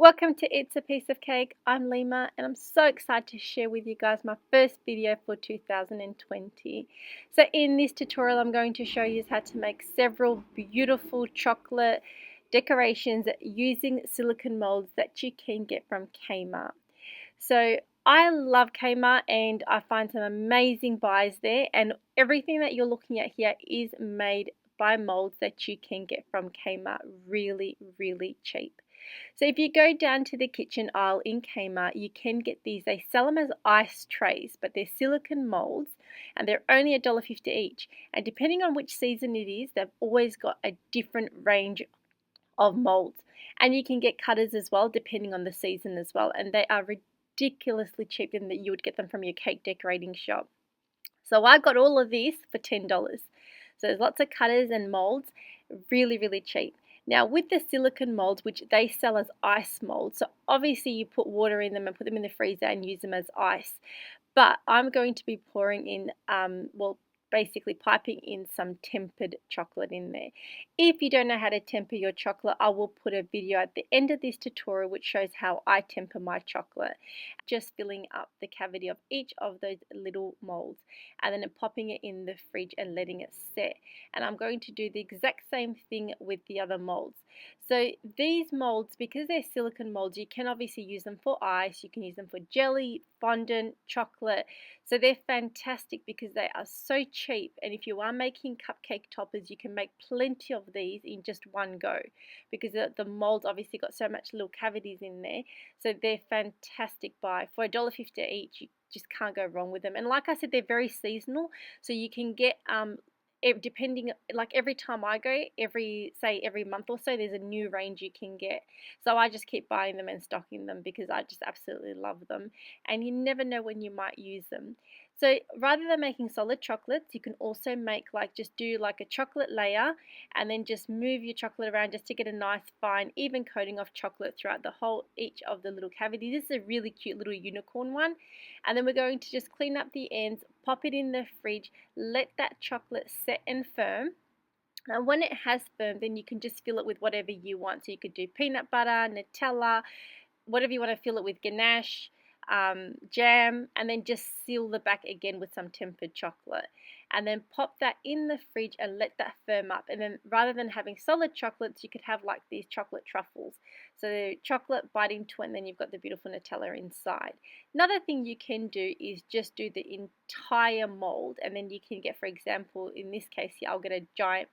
Welcome to It's a Piece of Cake. I'm Lima and I'm so excited to share with you guys my first video for 2020. So in this tutorial I'm going to show you how to make several beautiful chocolate decorations using silicone molds that you can get from Kmart. So I love Kmart and I find some amazing buys there, and everything that you're looking at here is made by molds that you can get from Kmart really cheap. So if you go down to the kitchen aisle in Kmart, you can get these. They sell them as ice trays, but they're silicone molds and they're only $1.50 each. And depending on which season it is, they've always got a different range of molds. And you can get cutters as well, depending on the season as well. And they are ridiculously cheap than that you would get them from your cake decorating shop. So I got all of this for $10. So there's lots of cutters and molds, really cheap. Now with the silicone molds, which they sell as ice molds, so obviously you put water in them and put them in the freezer and use them as ice. But I'm going to be pouring in, basically piping in some tempered chocolate in there. If you don't know how to temper your chocolate, I will put a video at the end of this tutorial which shows how I temper my chocolate. Just filling up the cavity of each of those little molds and then popping it in the fridge and letting it set. And I'm going to do the exact same thing with the other molds. So these molds, because they're silicone molds, you can obviously use them for ice, you can use them for jelly, fondant, chocolate. So they're fantastic because they are so cheap, and if you are making cupcake toppers, you can make plenty of these in just one go because the molds obviously got so much little cavities in there. So they're fantastic buy. For $1.50 each, you just can't go wrong with them. And like I said, they're very seasonal, so you can get depending, like every time I go, every month or so, there's a new range you can get. So I just keep buying them and stocking them because I just absolutely love them, and you never know when you might use them. So rather than making solid chocolates, you can also make just do like a chocolate layer and then just move your chocolate around just to get a nice fine even coating of chocolate throughout the whole each of the little cavities. This is a really cute little unicorn one. And then we're going to just clean up the ends, pop it in the fridge, let that chocolate set and firm. And when it has firmed, then you can just fill it with whatever you want. So you could do peanut butter, Nutella, whatever you want to fill it with, ganache, jam, and then just seal the back again with some tempered chocolate. And then pop that in the fridge and let that firm up. And then rather than having solid chocolates, you could have like these chocolate truffles. So chocolate bite into it, and then you've got the beautiful Nutella inside. Another thing you can do is just do the entire mold, and then you can get, for example, in this case here, I'll get a giant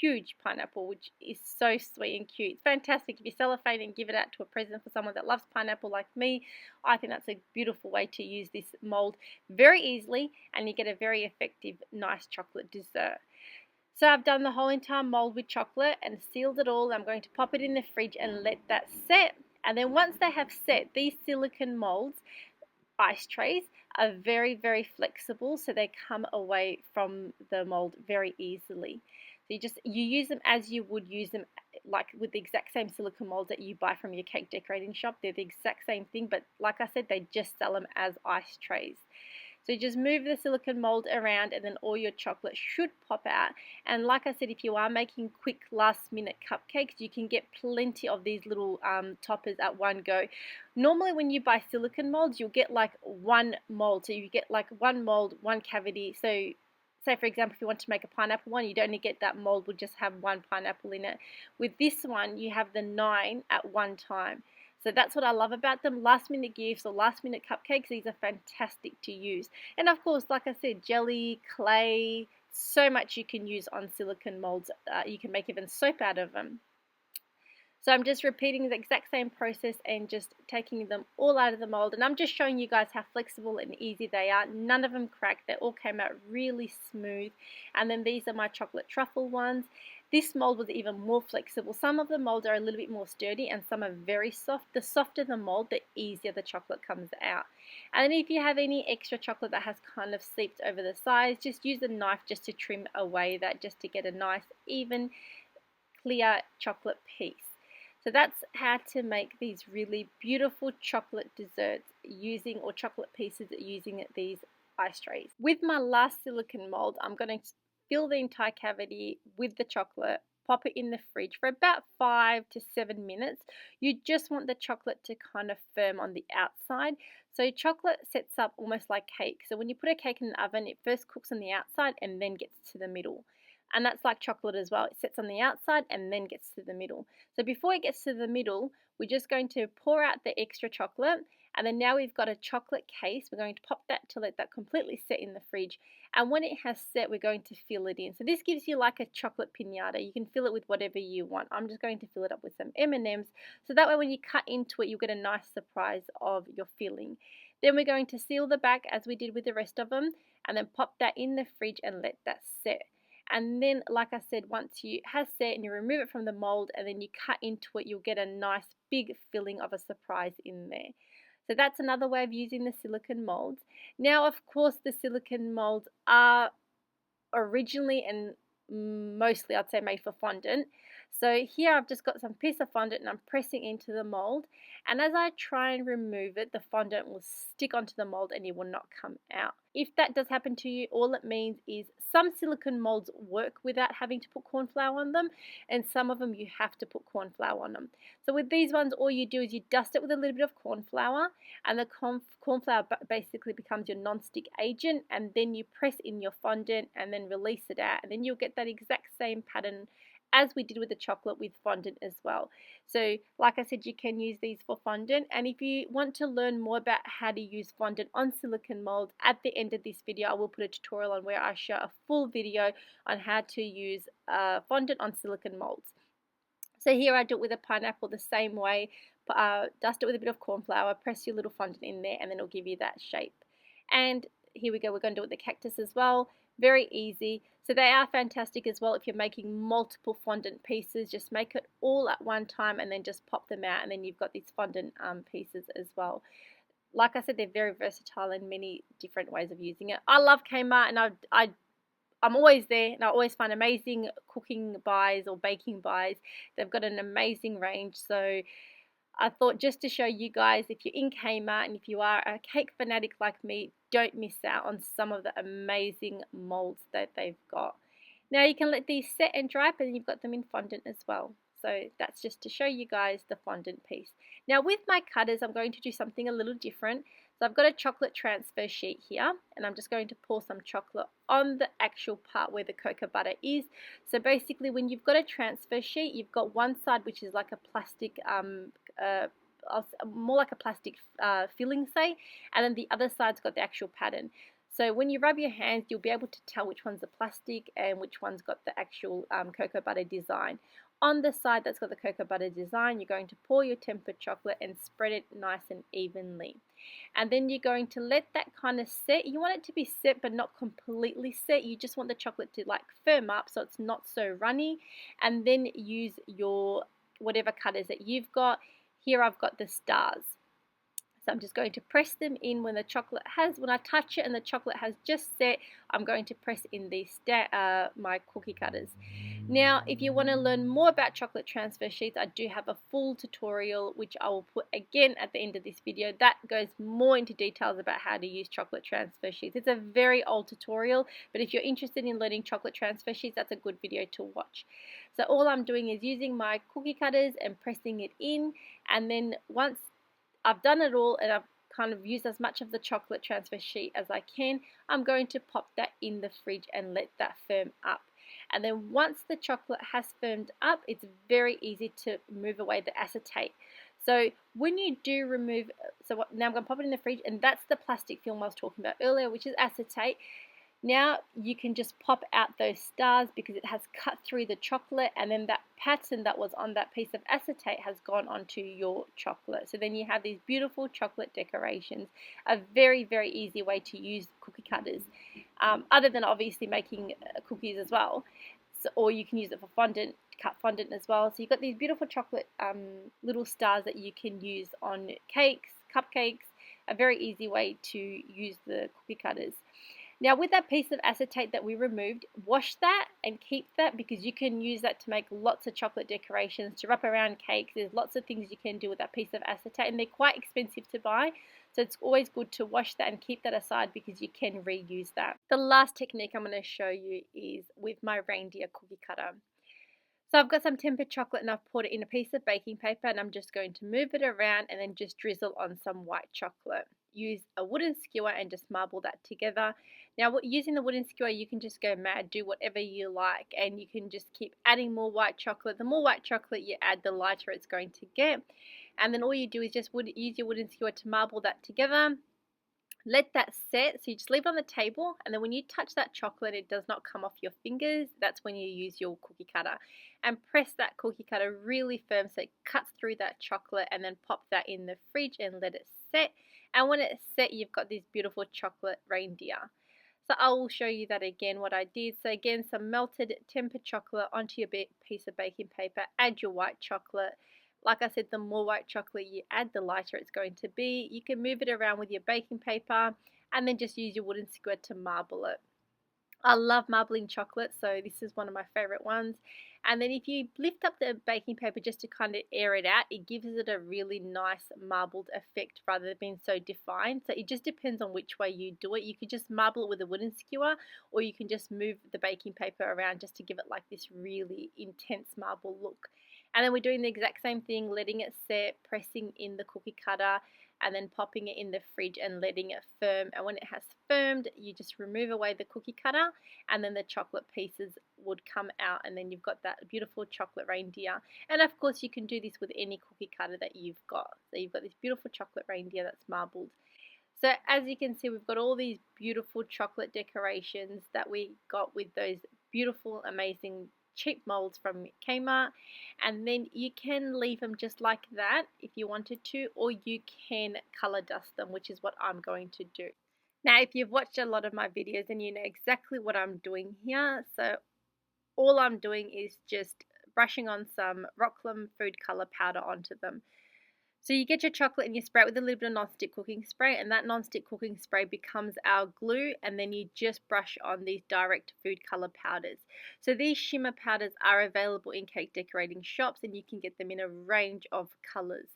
huge pineapple, which is so sweet and cute. It's fantastic if you cellophane and give it out to a present for someone that loves pineapple like me. I think that's a beautiful way to use this mold very easily, and you get a very effective, nice chocolate dessert. So I've done the whole entire mold with chocolate and sealed it all. I'm going to pop it in the fridge and let that set. And then once they have set, these silicone molds, ice trays, are very flexible, so they come away from the mold very easily. So you use them as you would use them, like with the exact same silicone molds that you buy from your cake decorating shop. They're the exact same thing, but like I said, they just sell them as ice trays. So you just move the silicone mold around and then all your chocolate should pop out. And like I said, if you are making quick last minute cupcakes, you can get plenty of these little toppers at one go. Normally when you buy silicone molds, you'll get like one mold. So you get like one mold, one cavity. So say for example, if you want to make a pineapple one, you'd only get that mold will just have one pineapple in it. With this one, you have the 9 at one time. So that's what I love about them. Last minute gifts or last minute cupcakes, these are fantastic to use. And of course, like I said, jelly, clay, so much you can use on silicone molds. You can make even soap out of them. So I'm just repeating the exact same process and just taking them all out of the mold. And I'm just showing you guys how flexible and easy they are. None of them cracked. They all came out really smooth. And then these are my chocolate truffle ones. This mold was even more flexible. Some of the molds are a little bit more sturdy and some are very soft. The softer the mold, the easier the chocolate comes out. And then if you have any extra chocolate that has kind of seeped over the sides, just use a knife just to trim away that, just to get a nice, even, clear chocolate piece. So that's how to make these really beautiful chocolate desserts using, or chocolate pieces using these ice trays. With my last silicone mold, I'm going to fill the entire cavity with the chocolate, pop it in the fridge for about 5 to 7 minutes. You just want the chocolate to kind of firm on the outside. So chocolate sets up almost like cake. So when you put a cake in the oven, it first cooks on the outside and then gets to the middle. And that's like chocolate as well. It sets on the outside and then gets to the middle. So before it gets to the middle, we're just going to pour out the extra chocolate. And then now we've got a chocolate case. We're going to pop that to let that completely set in the fridge. And when it has set, we're going to fill it in. So this gives you like a chocolate piñata. You can fill it with whatever you want. I'm just going to fill it up with some M&Ms. So that way when you cut into it, you'll get a nice surprise of your filling. Then we're going to seal the back as we did with the rest of them. And then pop that in the fridge and let that set. And then, like I said, once you has set and you remove it from the mold and then you cut into it, you'll get a nice big filling of a surprise in there. So that's another way of using the silicone molds. Now, of course, the silicone molds are originally and mostly, I'd say, made for fondant. So here I've just got some piece of fondant and I'm pressing into the mold. And as I try and remove it, the fondant will stick onto the mold and it will not come out. If that does happen to you, all it means is some silicone molds work without having to put corn flour on them, and some of them you have to put corn flour on them. So with these ones, all you do is you dust it with a little bit of corn flour, and the corn flour basically becomes your non-stick agent, and then you press in your fondant and then release it out, and then you'll get that exact same pattern as we did with the chocolate with fondant as well. So like I said, you can use these for fondant, and if you want to learn more about how to use fondant on silicone molds, at the end of this video I will put a tutorial on where I show a full video on how to use fondant on silicone molds. So here I do it with a pineapple the same way. Dust it with a bit of corn flour, press your little fondant in there, and then it'll give you that shape. And here we go, we're going to do it with the cactus as well. Very easy. So they are fantastic as well if you're making multiple fondant pieces. Just make it all at one time and then just pop them out, and then you've got these fondant pieces as well. Like I said, they're very versatile in many different ways of using it. I love Kmart, and I'm always there, and I always find amazing cooking buys or baking buys. They've got an amazing range. So I thought, just to show you guys, if you're in Kmart and if you are a cake fanatic like me, don't miss out on some of the amazing molds that they've got. Now you can let these set and dry, but then you've got them in fondant as well. So that's just to show you guys the fondant piece. Now with my cutters, I'm going to do something a little different. So I've got a chocolate transfer sheet here, and I'm just going to pour some chocolate on the actual part where the cocoa butter is. So basically, when you've got a transfer sheet, you've got one side which is like a plastic, more like a plastic filling, say, and then the other side's got the actual pattern. So when you rub your hands, you'll be able to tell which one's the plastic and which one's got the actual cocoa butter design. On the side that's got the cocoa butter design, you're going to pour your tempered chocolate and spread it nice and evenly. And then you're going to let that kind of set. You want it to be set but not completely set. You just want the chocolate to like firm up so it's not so runny. And then use your whatever cutters that you've got. Here I've got the stars. So I'm just going to press them in when I touch it and the chocolate has just set, I'm going to press in these my cookie cutters. Now, if you want to learn more about chocolate transfer sheets, I do have a full tutorial which I will put again at the end of this video. That goes more into details about how to use chocolate transfer sheets. It's a very old tutorial, but if you're interested in learning chocolate transfer sheets, that's a good video to watch. So all I'm doing is using my cookie cutters and pressing it in, and then once I've done it all and I've kind of used as much of the chocolate transfer sheet as I can, I'm going to pop that in the fridge and let that firm up. And then once the chocolate has firmed up, it's very easy to move away the acetate. So when you do remove, now I'm going to pop it in the fridge, and that's the plastic film I was talking about earlier, which is acetate. Now you can just pop out those stars because it has cut through the chocolate, and then that pattern that was on that piece of acetate has gone onto your chocolate. So then you have these beautiful chocolate decorations. A very, very easy way to use cookie cutters, other than obviously making cookies as well. So, or you can use it for fondant, cut fondant as well. So you've got these beautiful chocolate little stars that you can use on cakes, cupcakes. A very easy way to use the cookie cutters. Now with that piece of acetate that we removed, wash that and keep that, because you can use that to make lots of chocolate decorations, to wrap around cakes. There's lots of things you can do with that piece of acetate, and they're quite expensive to buy. So it's always good to wash that and keep that aside because you can reuse that. The last technique I'm going to show you is with my reindeer cookie cutter. So I've got some tempered chocolate and I've poured it in a piece of baking paper, and I'm just going to move it around and then just drizzle on some white chocolate. Use a wooden skewer and just marble that together. Now using the wooden skewer, you can just go mad, do whatever you like, and you can just keep adding more white chocolate. The more white chocolate you add, the lighter it's going to get. And then all you do is just use your wooden skewer to marble that together. Let that set, so you just leave it on the table, and then when you touch that chocolate, it does not come off your fingers. That's when you use your cookie cutter and press that cookie cutter really firm so it cuts through that chocolate, and then pop that in the fridge and let it set. And when it's set, you've got this beautiful chocolate reindeer. So I will show you that again, what I did. So again, some melted tempered chocolate onto your piece of baking paper. Add your white chocolate. Like I said, the more white chocolate you add, the lighter it's going to be. You can move it around with your baking paper and then just use your wooden skewer to marble it. I love marbling chocolate, so this is one of my favorite ones. And then if you lift up the baking paper just to kind of air it out, it gives it a really nice marbled effect rather than being so defined. So it just depends on which way you do it. You could just marble it with a wooden skewer, or you can just move the baking paper around just to give it like this really intense marble look. And then we're doing the exact same thing, letting it set, pressing in the cookie cutter, and then popping it in the fridge and letting it firm. And when it has firmed, you just remove away the cookie cutter, and then the chocolate pieces would come out, and then you've got that beautiful chocolate reindeer. And of course you can do this with any cookie cutter that you've got. So you've got this beautiful chocolate reindeer that's marbled. So as you can see, we've got all these beautiful chocolate decorations that we got with those beautiful, amazing cheap molds from Kmart, and then you can leave them just like that if you wanted to, or you can color dust them, which is what I'm going to do. Now if you've watched a lot of my videos, then you know exactly what I'm doing here. So all I'm doing is just brushing on some Rocklum food color powder onto them. So you get your chocolate and you spray it with a little bit of non-stick cooking spray, and that non-stick cooking spray becomes our glue, and then you just brush on these direct food color powders. So these shimmer powders are available in cake decorating shops, and you can get them in a range of colors.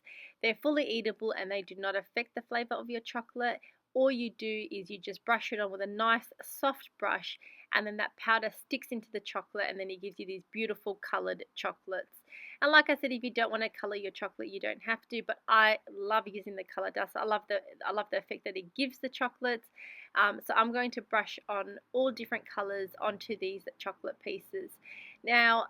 They're fully eatable and they do not affect the flavor of your chocolate. All you do is you just brush it on with a nice soft brush, and then that powder sticks into the chocolate, and then it gives you these beautiful colored chocolates. And like I said, if you don't want to color your chocolate, you don't have to, but I love using the color dust. I love the effect that it gives the chocolates. So I'm going to brush on all different colors onto these chocolate pieces. Now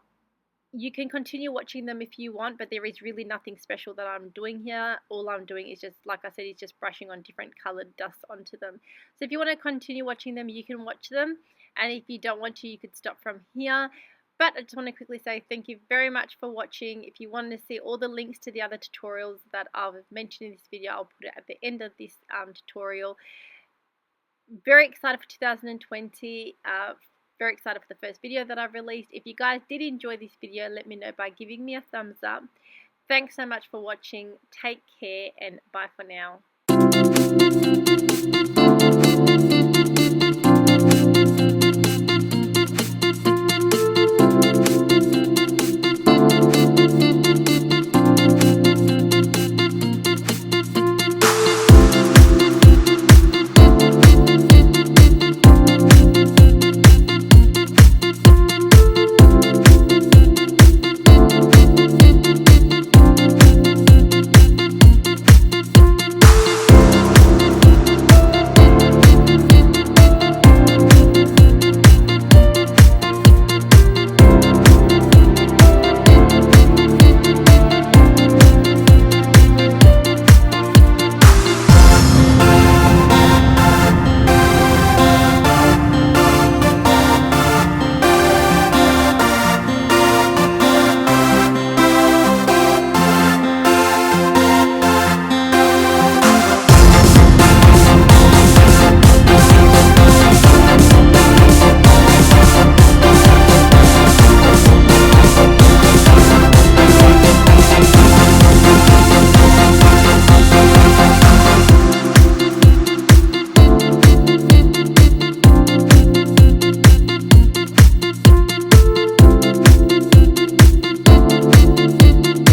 you can continue watching them if you want, but there is really nothing special that I'm doing here. All I'm doing is just, like I said, is just brushing on different colored dust onto them. So if you want to continue watching them, you can watch them, and if you don't want to, you could stop from here. But I just want to quickly say thank you very much for watching. If you want to see all the links to the other tutorials that I've mentioned in this video, I'll put it at the end of this tutorial. Very excited for 2020. Very excited for the first video that I've released. If you guys did enjoy this video, let me know by giving me a thumbs up. Thanks so much for watching. Take care, and bye for now.